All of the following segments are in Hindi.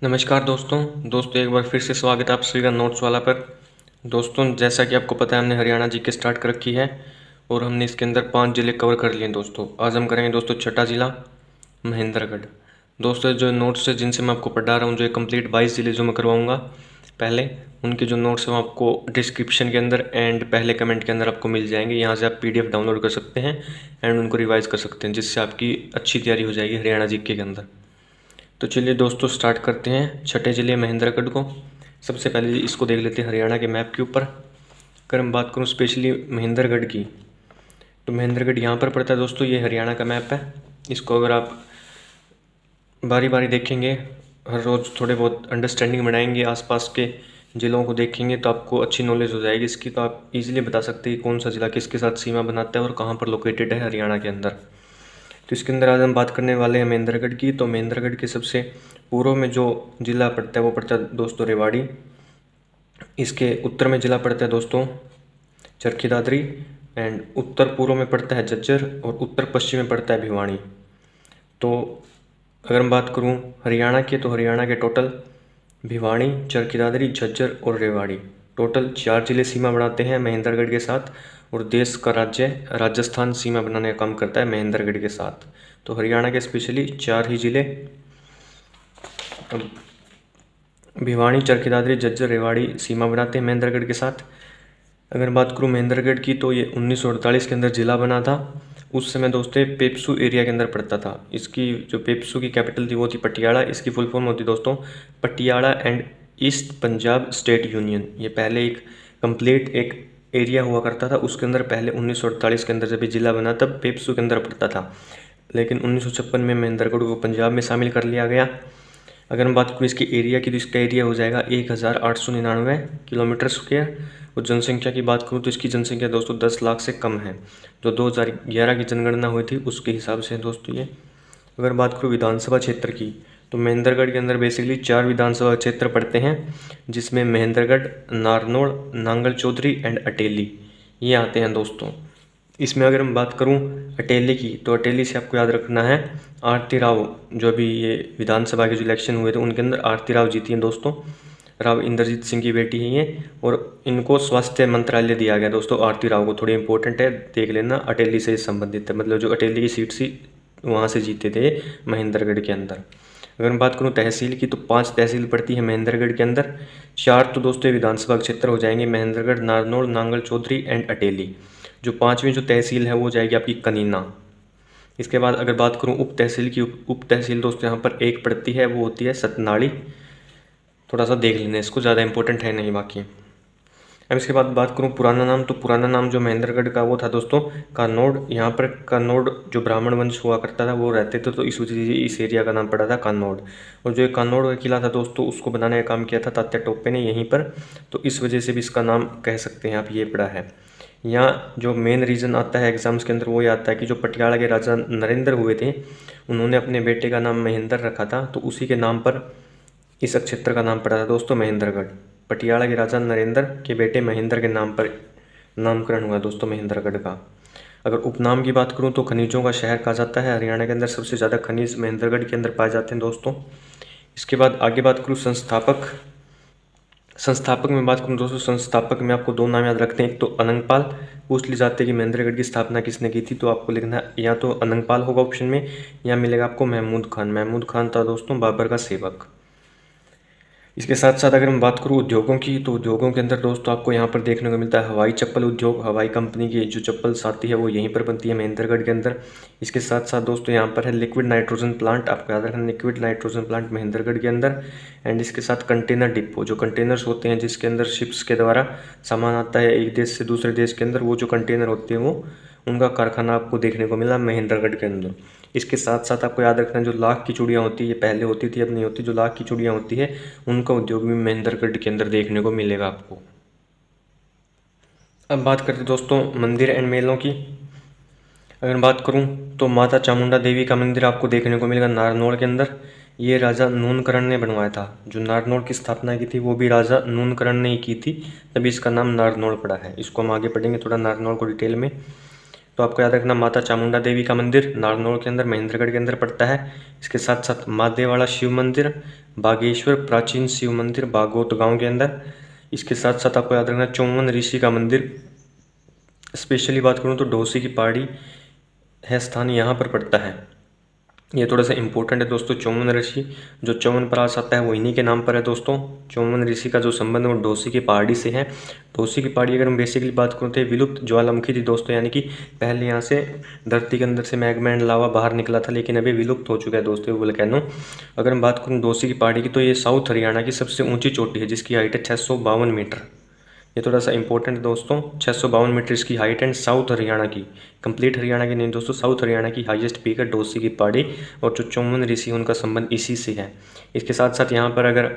नमस्कार दोस्तों एक बार फिर से स्वागत है आप सभी का नोट्स वाला पर। दोस्तों जैसा कि आपको पता है हमने हरियाणा जी के स्टार्ट कर रखी है और हमने इसके अंदर 5 ज़िले कवर कर लिए हैं दोस्तों। आज हम करेंगे दोस्तों छठा ज़िला महेंद्रगढ़। दोस्तों जो नोट्स है जिनसे मैं आपको पढ़ा रहा हूँ, जो कंप्लीट 22 ज़िले जो मैं करवाऊँगा पहले, उनके जो नोट्स हैं वो आपको डिस्क्रिप्शन के अंदर एंड पहले कमेंट के अंदर आपको मिल जाएंगे। यहाँ से आप PDF डाउनलोड कर सकते हैं एंड उनको रिवाइज़ कर सकते हैं, जिससे आपकी अच्छी तैयारी हो जाएगी हरियाणा जीके के अंदर। तो चलिए दोस्तों स्टार्ट करते हैं छठे ज़िले महेंद्रगढ़ को। सबसे पहले इसको देख लेते हैं हरियाणा के मैप के ऊपर। अगर हम बात करूं स्पेशली महेंद्रगढ़ की, तो महेंद्रगढ़ यहाँ पर पड़ता है दोस्तों। ये हरियाणा का मैप है। इसको अगर आप बारी बारी देखेंगे, हर रोज़ थोड़े बहुत अंडरस्टैंडिंग बनाएंगे, आसपास के ज़िलों को देखेंगे तो आपको अच्छी नॉलेज हो जाएगी इसकी। तो आप इजीली बता सकते हैं कि कौन सा ज़िला किसके साथ सीमा बनाता है और कहाँ पर लोकेटेड है हरियाणा के अंदर। तो इसके अंदर आज हम बात करने वाले हैं महेंद्रगढ़ की। तो महेंद्रगढ़ के सबसे पूर्व में जो ज़िला पड़ता है वो पड़ता है दोस्तों रेवाड़ी। इसके उत्तर में ज़िला पड़ता है दोस्तों चरखी दादरी एंड उत्तर पूर्व में पड़ता है झज्जर और उत्तर पश्चिम में पड़ता है भिवानी। तो अगर मैं बात करूं हरियाणा के, तो हरियाणा के टोटल भिवानी, चरखी दादरी, झज्जर और रेवाड़ी, टोटल 4 ज़िले सीमा बनाते हैं महेंद्रगढ़ के साथ। और देश का राज्य राजस्थान सीमा बनाने का काम करता है महेंद्रगढ़ के साथ। तो हरियाणा के स्पेशली 4 ही ज़िले भिवानी, चरखी दादरी, झज्जर, रेवाड़ी सीमा बनाते हैं महेंद्रगढ़ के साथ। अगर बात करूँ महेंद्रगढ़ की, तो ये 1948 के अंदर ज़िला बना था। उस समय दोस्तों पेप्सू एरिया के अंदर पड़ता था। इसकी जो पेप्सू की कैपिटल थी वो थी पटियाला। इसकी फुल फॉर्म होती दोस्तों Patiala and east Punjab state union. ये पहले एक कंप्लीट एक एरिया हुआ करता था। उसके अंदर पहले 1948 के अंदर जब ये ज़िला बना तब पेप्सू के अंदर पड़ता था, लेकिन 1956 में महेंद्रगढ़ को पंजाब में शामिल कर लिया गया। अगर हम बात करें इसके एरिया की, तो इसका एरिया हो जाएगा 1899 किलोमीटर स्क्वायर। और जनसंख्या की बात करूँ तो इसकी जनसंख्या दोस्तों 10 लाख से कम है, जो 2011 की जनगणना हुई थी उसके हिसाब से दोस्तों ये। अगर बात करूँ विधानसभा क्षेत्र की, तो महेंद्रगढ़ के अंदर बेसिकली 4 विधानसभा क्षेत्र पड़ते हैं, जिसमें महेंद्रगढ़, नारनौल, नांगल चौधरी एंड अटेली ये आते हैं दोस्तों। इसमें अगर मैं बात करूं अटेली की, तो अटेली से आपको याद रखना है आरती राव, जो अभी ये विधानसभा के जो इलेक्शन हुए थे उनके अंदर आरती राव जीती हैं दोस्तों। राव इंद्रजीत सिंह की बेटी है ये, और इनको स्वास्थ्य मंत्रालय दिया गया दोस्तों आरती राव को। थोड़ी इंपॉर्टेंट है, देख लेना, अटेली से संबंधित है, मतलब जो अटेली की सीट सी वहाँ से जीते थे महेंद्रगढ़ के अंदर। अगर मैं बात करूँ तहसील की, तो 5 तहसील पड़ती है महेंद्रगढ़ के अंदर। 4 तो दोस्तों विधानसभा क्षेत्र हो जाएंगे, महेंद्रगढ़, नारनौल, नांगल चौधरी एंड अटेली। जो 5वीं जो तहसील है वो जाएगी आपकी कनीना। इसके बाद अगर बात करूँ उप तहसील की, उप तहसील दोस्तों यहाँ पर एक पड़ती है, वो होती है सतनाड़ी। थोड़ा सा देख लेना इसको, ज़्यादा इंपॉर्टेंट है नहीं बाकी। अब इसके बाद बात करूँ पुराना नाम, तो पुराना नाम जो महेंद्रगढ़ का वो था दोस्तों कानौड़। यहाँ पर कानौड़ जो ब्राह्मण वंश हुआ करता था वो रहते थे, तो इस वजह से इस एरिया का नाम पड़ा था कानौड़। और जो कानौड़ का किला था दोस्तों उसको बनाने का काम किया था तात्या टोपे ने यहीं पर, तो इस वजह से भी इसका नाम कह सकते हैं आप ये पड़ा है। यहाँ जो मेन रीज़न आता है एग्ज़ाम्स के अंदर वो ये आता है कि जो पटियाला के राजा नरेंद्र हुए थे उन्होंने अपने बेटे का नाम महेंद्र रखा था, तो उसी के नाम पर इस क्षेत्र का नाम पड़ा था दोस्तों महेंद्रगढ़। पटियाला के राजा नरेंद्र के बेटे महेंद्र के नाम पर नामकरण हुआ दोस्तों महेंद्रगढ़ का। अगर उपनाम की बात करूं तो खनिजों का शहर कहा जाता है। हरियाणा के अंदर सबसे ज़्यादा खनिज महेंद्रगढ़ के अंदर पाए जाते हैं दोस्तों। इसके बाद आगे बात करूं संस्थापक में बात करूं दोस्तों, संस्थापक में आपको 2 नाम याद रखते हैं। एक तो अनंगपाल। पूछ ली जाती है कि महेंद्रगढ़ की स्थापना किसने की थी, तो आपको लिखना या तो अनंगपाल होगा ऑप्शन में, या मिलेगा आपको महमूद खान। महमूद खान था दोस्तों बाबर का सेवक। इसके साथ साथ अगर मैं बात करूँ उद्योगों की, तो उद्योगों के अंदर दोस्तों आपको यहाँ पर देखने को मिलता है हवाई चप्पल उद्योग। हवाई कंपनी की जो चप्पल आती है वो यहीं पर बनती है महेंद्रगढ़ के अंदर। इसके साथ साथ दोस्तों यहाँ पर है लिक्विड नाइट्रोजन प्लांट, आपको याद रखना लिक्विड नाइट्रोजन प्लांट महेंद्रगढ़ के अंदर। एंड इसके साथ कंटेनर डिपो, जो कंटेनर्स होते हैं जिसके अंदर शिप्स के द्वारा सामान आता है एक देश से दूसरे देश के अंदर, वो जो कंटेनर होते हैं वो उनका कारखाना आपको देखने को मिला महेंद्रगढ़ के अंदर। इसके साथ साथ आपको याद रखना जो लाख की चूड़ियाँ होती है, ये पहले होती थी अब नहीं होती, जो लाख की चूड़ियाँ होती है उनका उद्योग भी महेंद्रगढ़ के अंदर देखने को मिलेगा आपको। अब बात करते दोस्तों मंदिर एंड मेलों की। अगर बात करूं तो माता चामुंडा देवी का मंदिर आपको देखने को मिलेगा नारनौल के अंदर। ये राजा नूनकरण ने बनवाया था। जो नारनौल की स्थापना की थी वो भी राजा नूनकरण ने ही की थी, तभी इसका नाम नारनौल पड़ा है। इसको हम आगे पढ़ेंगे थोड़ा नारनौल को डिटेल में। तो आपको याद रखना माता चामुंडा देवी का मंदिर नारनौल के अंदर महेंद्रगढ़ के अंदर पड़ता है। इसके साथ साथ महादेव वाला शिव मंदिर, बागेश्वर प्राचीन शिव मंदिर बागोत गांव के अंदर। इसके साथ साथ आपको याद रखना चौवन ऋषि का मंदिर। स्पेशली बात करूं तो डोसी की पहाड़ी है स्थान यहाँ पर पड़ता है। ये थोड़ा सा इंपॉर्टेंट है दोस्तों। चौवन ऋषि जो च्यवनप्राश आता है वो इन्हीं के नाम पर है दोस्तों। चौवन ऋषि का जो संबंध है वो डोसी की पहाड़ी से है। डोसी की पहाड़ी अगर हम बेसिकली बात करें तो विलुप्त ज्वालामुखी थी दोस्तों, यानी कि पहले यहाँ से धरती के अंदर से मैग्मा एंड लावा बाहर निकला था, लेकिन अभी विलुप्त हो चुका है दोस्तों वोल्केनो। अगर हम बात करूँ डोसी की पहाड़ी की तो ये साउथ हरियाणा की सबसे ऊँची चोटी है, जिसकी हाइट है 652 मीटर। ये थोड़ा सा इंपॉर्टेंट है दोस्तों। 652 मीटर इसकी हाइट एंड साउथ हरियाणा की, कंप्लीट हरियाणा की नहीं दोस्तों, साउथ हरियाणा की हाईएस्ट पीक है डोसी की पहाड़ी। और जो चौवन ऋषि उनका संबंध इसी से है। इसके साथ साथ यहाँ पर अगर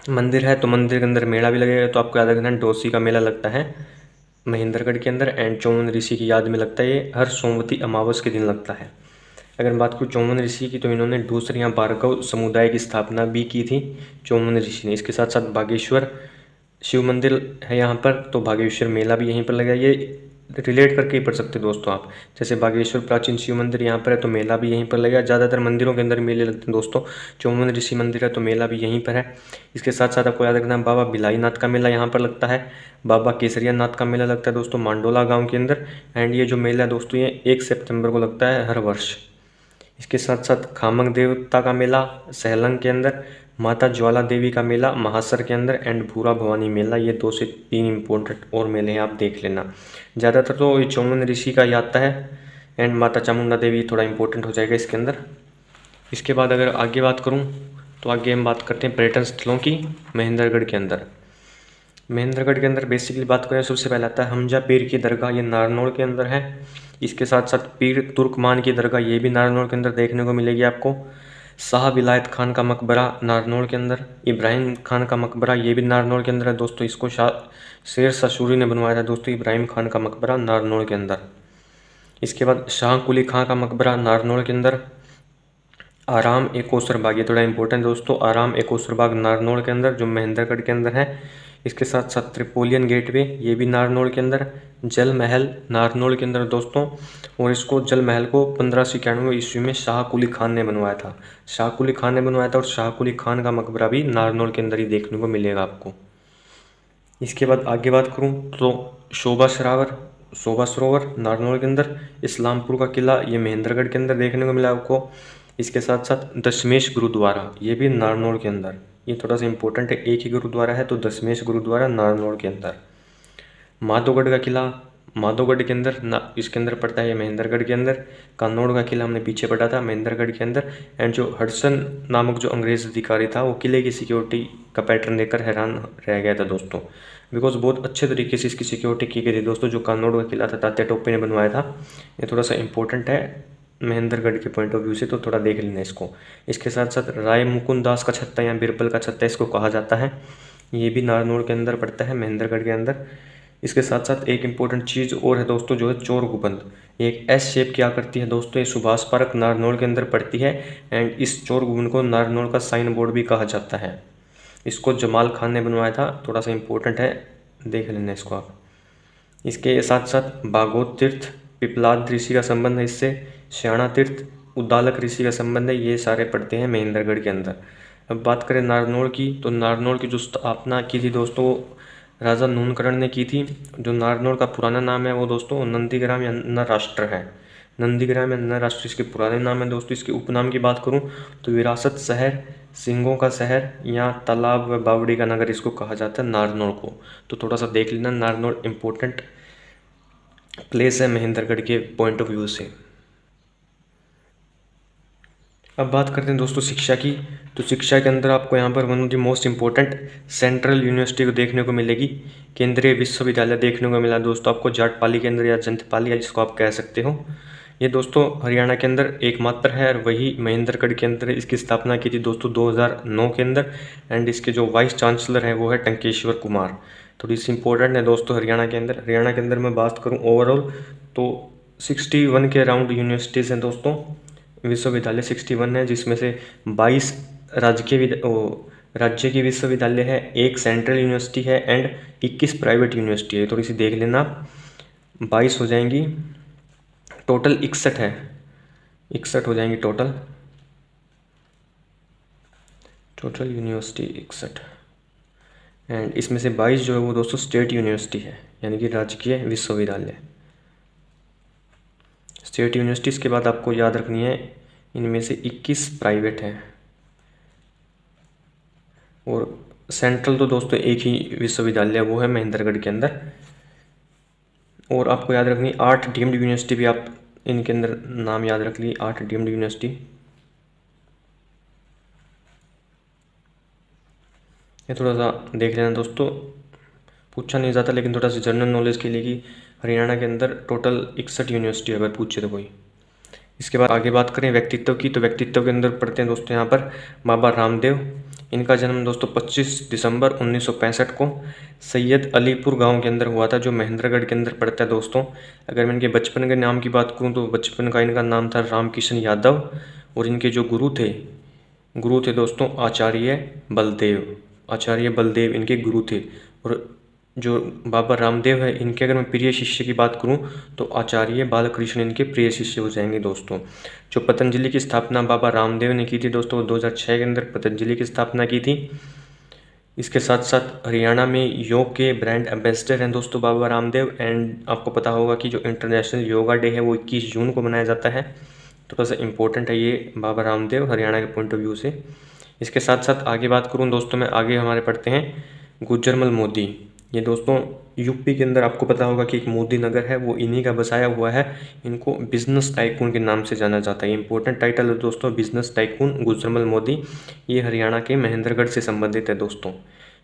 मंदिर है तो मंदिर के अंदर मेला भी लगेगा, तो आपको याद रखना डोसी का मेला लगता है महेंद्रगढ़ के अंदर एंड चौवन ऋषि की याद में लगता है। ये हर सोमवती अमावस के दिन लगता है। अगर बात करूँ चौवन ऋषि की तो इन्होंने दूसरे यहाँ भार्गव समुदाय की स्थापना भी की थी चौवन ऋषि ने। इसके साथ साथ बागेश्वर शिव मंदिर है यहाँ पर, तो बागेश्वर मेला भी यहीं पर लगा। ये रिलेट करके ही पढ़ सकते हो दोस्तों आप। जैसे बागेश्वर प्राचीन शिव मंदिर यहाँ पर है तो मेला भी यहीं पर लगा। ज़्यादातर मंदिरों के अंदर मेले लगते हैं दोस्तों। चौवन ऋषि मंदिर है तो मेला भी यहीं पर है। इसके साथ साथ आपको याद रखना बाबा भिलाई नाथ का मेला यहाँ पर लगता है। बाबा केसरिया नाथ का मेला लगता है दोस्तों मांडोला गाँव के अंदर। एंड ये जो मेला है दोस्तों ये 1 सितंबर को लगता है हर वर्ष। इसके साथ साथ खामक देवता का मेला सहलंग के अंदर, माता ज्वाला देवी का मेला महासर के अंदर एंड भूरा भवानी मेला। ये 2 से 3 इम्पोर्टेंट और मेले हैं, आप देख लेना। ज़्यादातर तो ये चौवन ऋषि का ही आता है एंड माता चामुंडा देवी थोड़ा इंपॉर्टेंट हो जाएगा इसके अंदर। इसके बाद अगर आगे बात करूँ तो आगे हम बात करते हैं पर्यटन स्थलों की महेंद्रगढ़ के अंदर। महेंद्रगढ़ के अंदर बेसिकली बात करें सबसे पहले आता है हमजा पीर की दरगाह, ये नारनौल के अंदर है। इसके साथ साथ पीर तुर्कमान की दरगाह, ये भी नारनौल के अंदर देखने को मिलेगी आपको। शाह विलायत खान का मकबरा नारनौल के अंदर। इब्राहिम खान का मकबरा ये भी नारनौल के अंदर है दोस्तों। इसको शेर शाह सूरी ने बनवाया था दोस्तों, इब्राहिम खान का मकबरा नारनौल के अंदर। इसके बाद शाह कुली खां का मकबरा नारनौल के अंदर। आराम ए कोसर बाग, ये थोड़ा इंपॉर्टेंट दोस्तों, आराम ए कोसर बाग नारनौल के अंदर जो महेंद्रगढ़ के अंदर है। इसके साथ साथ त्रिपोलियन गेटवे ये भी नारनौल के अंदर। जल महल नारनौल के अंदर दोस्तों, और इसको जल महल को 1591 ईस्वी में शाह कुली खान ने बनवाया था। शाह कुली खान ने बनवाया था और शाह कुली खान का मकबरा भी नारनौल के अंदर ही देखने को मिलेगा आपको। इसके बाद आगे बात करूँ तो शोभा सरोवर नारनौल के अंदर। इस्लामपुर का किला ये महेंद्रगढ़ के अंदर देखने को मिला आपको। इसके साथ साथ दशमेश गुरुद्वारा ये भी नारनौल के अंदर। ये थोड़ा सा इंपॉर्टेंट है, एक ही गुरुद्वारा है तो दशमेश गुरुद्वारा नारनौल के अंदर। माधोगढ़ का किला माधोगढ़ के अंदर इसके अंदर पड़ता है ये महेंद्रगढ़ के अंदर। कानौड़ का किला हमने पीछे पढ़ा था महेंद्रगढ़ के अंदर। एंड जो हडसन नामक जो अंग्रेज अधिकारी था वो किले की सिक्योरिटी का पैटर्न देखकर हैरान रह गया था दोस्तों, बिकॉज बहुत अच्छे तरीके से इसकी सिक्योरिटी की गई थी दोस्तों। जो कानौड़ का किला था तात्या टोपे ने बनवाया था। ये थोड़ा सा इंपॉर्टेंट है महेंद्रगढ़ के पॉइंट ऑफ व्यू से, तो थोड़ा देख लेना इसको। इसके साथ साथ राय मुकुंद दास का छत्ता या बिरबल का छत्ता इसको कहा जाता है। ये भी नारनौल के अंदर पड़ता है महेंद्रगढ़ के अंदर। इसके साथ साथ एक इम्पोर्टेंट चीज़ और है दोस्तों, जो है चोर गुंबद। एक एस शेप की आकृति है दोस्तों, ये सुभाष पार्क नारनौल के अंदर पड़ती है। एंड इस चोर गुंबद को नारनौल का साइन बोर्ड भी कहा जाता है। इसको जमाल खान ने बनवाया था, थोड़ा सा इंपॉर्टेंट है, देख लेना इसको आप। इसके साथ साथ बागोत तीर्थ पिपलाद ऋषि का संबंध है इससे। श्याणा तीर्थ उद्दालक ऋषि का संबंध है। ये सारे पड़ते हैं महेंद्रगढ़ के अंदर। अब बात करें नारनौल की, तो नारनौल की जो स्थापना की थी दोस्तों राजा नूनकरण ने की थी। जो नारनौल का पुराना नाम है वो दोस्तों नंदीग्राम या नराष्ट्र है। नंदीग्राम या नराष्ट्र इसके पुराने नाम है दोस्तों। इसके उपनाम की बात करूं तो विरासत शहर, सिंगों का शहर या तालाब व बावड़ी का नगर इसको कहा जाता है नारनौल को। तो थोड़ा सा देख लेना, नारनौल इम्पोर्टेंट प्लेस है महेंद्रगढ़ के पॉइंट ऑफ व्यू से। अब बात करते हैं दोस्तों शिक्षा की। तो शिक्षा के अंदर आपको यहाँ पर one of the most important central university को देखने को मिलेगी। केंद्रीय विश्वविद्यालय देखने को मिला दोस्तों आपको जाटपाली के अंदर या जंतपाली या जिसको आप कह सकते हो। ये दोस्तों हरियाणा के अंदर एकमात्र है और वही महेंद्रगढ़ के अंदर इसकी स्थापना की थी दोस्तों 2009 के अंदर। एंड इसके जो वाइस चांसलर हैं वो है टंकेश्वर कुमार। थोड़ी सी इंपॉर्टेंट है दोस्तों हरियाणा के अंदर। हरियाणा के अंदर मैं बात करूँ ओवरऑल तो 61 के अराउंड यूनिवर्सिटीज़ हैं दोस्तों। विश्वविद्यालय 61 है, जिसमें से 22 राज्य की विश्वविद्यालय है, 1 सेंट्रल यूनिवर्सिटी है एंड 21 प्राइवेट यूनिवर्सिटी है। थोड़ी सी देख लेना, 22 हो जाएंगी, टोटल 61 है, 61 हो जाएंगी टोटल। Total university 61। एंड इसमें से 22 जो है वो दोस्तों स्टेट यूनिवर्सिटी है, यानी कि राजकीय विश्वविद्यालय, स्टेट यूनिवर्सिटी। इसके बाद आपको याद रखनी है इनमें से 21 प्राइवेट हैं, और सेंट्रल तो दोस्तों एक ही विश्वविद्यालय वो है महेंद्रगढ़ के अंदर। और आपको याद रखनी 8 डीम्ड यूनिवर्सिटी भी आप इनके अंदर नाम याद रख लिए, 8 डीम्ड यूनिवर्सिटी। ये थोड़ा सा देख लेना दोस्तों, पूछा नहीं जाता लेकिन थोड़ा सा जनरल नॉलेज के लिए कि हरियाणा के अंदर टोटल 61 यूनिवर्सिटी अगर पूछे तो कोई। इसके बाद आगे बात करें व्यक्तित्व की, तो व्यक्तित्व के अंदर पढ़ते हैं दोस्तों यहाँ पर बाबा रामदेव। इनका जन्म दोस्तों 25 दिसंबर 1965 को सैयद अलीपुर गांव के अंदर हुआ था, जो महेंद्रगढ़ के अंदर पड़ता है दोस्तों। अगर मैं इनके बचपन के नाम की बात करूं तो बचपन का इनका नाम था रामकिशन यादव, और इनके जो गुरु थे दोस्तों आचार्य बलदेव इनके गुरु थे। और जो बाबा रामदेव है इनके अगर मैं प्रिय शिष्य की बात करूं तो आचार्य बालकृष्ण इनके प्रिय शिष्य हो जाएंगे दोस्तों। जो पतंजलि की स्थापना बाबा रामदेव ने की थी दोस्तों, 2006 के अंदर पतंजलि की स्थापना की थी। इसके साथ साथ हरियाणा में योग के ब्रांड एम्बेसडर हैं दोस्तों बाबा रामदेव। एंड आपको पता होगा कि जो इंटरनेशनल योगा डे है वो 21 जून को मनाया जाता है, थोड़ा सा इम्पोर्टेंट है ये बाबा रामदेव हरियाणा के पॉइंट ऑफ व्यू से। इसके साथ साथ आगे बात करूँ दोस्तों मैं, आगे हमारे पढ़ते हैं गुजरमल मोदी। ये दोस्तों यूपी के अंदर आपको पता होगा कि एक मोदी नगर है, वो इन्हीं का बसाया हुआ है। इनको बिजनेस टाइकून के नाम से जाना जाता है, इंपॉर्टेंट टाइटल है दोस्तों बिजनेस टाइकून गुजरमल मोदी। ये हरियाणा के महेंद्रगढ़ से संबंधित है दोस्तों।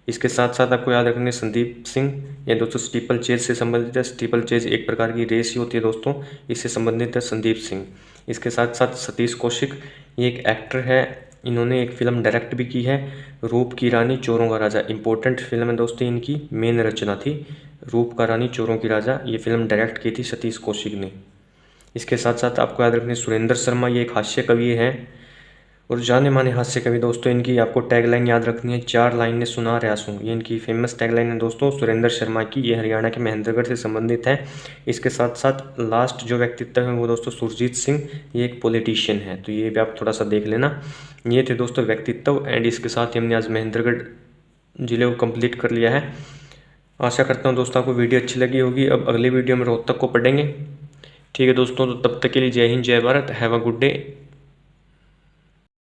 इसके साथ साथ आपको याद रखना संदीप सिंह, ये दोस्तों स्टीपल चेज से संबंधित है। स्टीपल चेज एक प्रकार की रेस ही होती है दोस्तों, इससे संबंधित है संदीप सिंह। इसके साथ साथ सतीश कौशिक, ये एक एक्टर है, इन्होंने एक फिल्म डायरेक्ट भी की है, रूप की रानी चोरों का राजा। इंपॉर्टेंट फिल्म है दोस्तों, इनकी मेन रचना थी रूप का रानी चोरों की राजा, ये फिल्म डायरेक्ट की थी सतीश कौशिक ने। इसके साथ साथ आपको याद रखनी सुरेंद्र शर्मा, ये एक हास्य कवि हैं और जाने माने हास्य कवि दोस्तों। इनकी आपको टैगलाइन याद रखनी है, 4 लाइनें सुना रयासू, ये इनकी फेमस टैगलाइन है दोस्तों सुरेंद्र शर्मा की। ये हरियाणा के महेंद्रगढ़ से संबंधित है। इसके साथ साथ लास्ट जो व्यक्तित्व है वो दोस्तों सुरजीत सिंह, ये एक पॉलिटिशियन है, तो ये भी आप थोड़ा सा देख लेना। ये थे दोस्तों व्यक्तित्व। एंड इसके साथ ही हमने आज महेंद्रगढ़ जिले को कंप्लीट कर लिया है। आशा करता हूँ दोस्तों आपको वीडियो अच्छी लगी होगी। अब अगली वीडियो में रोहतक को पढ़ेंगे। ठीक है दोस्तों, तो तब तक के लिए जय हिंद जय Bharat, have a good day.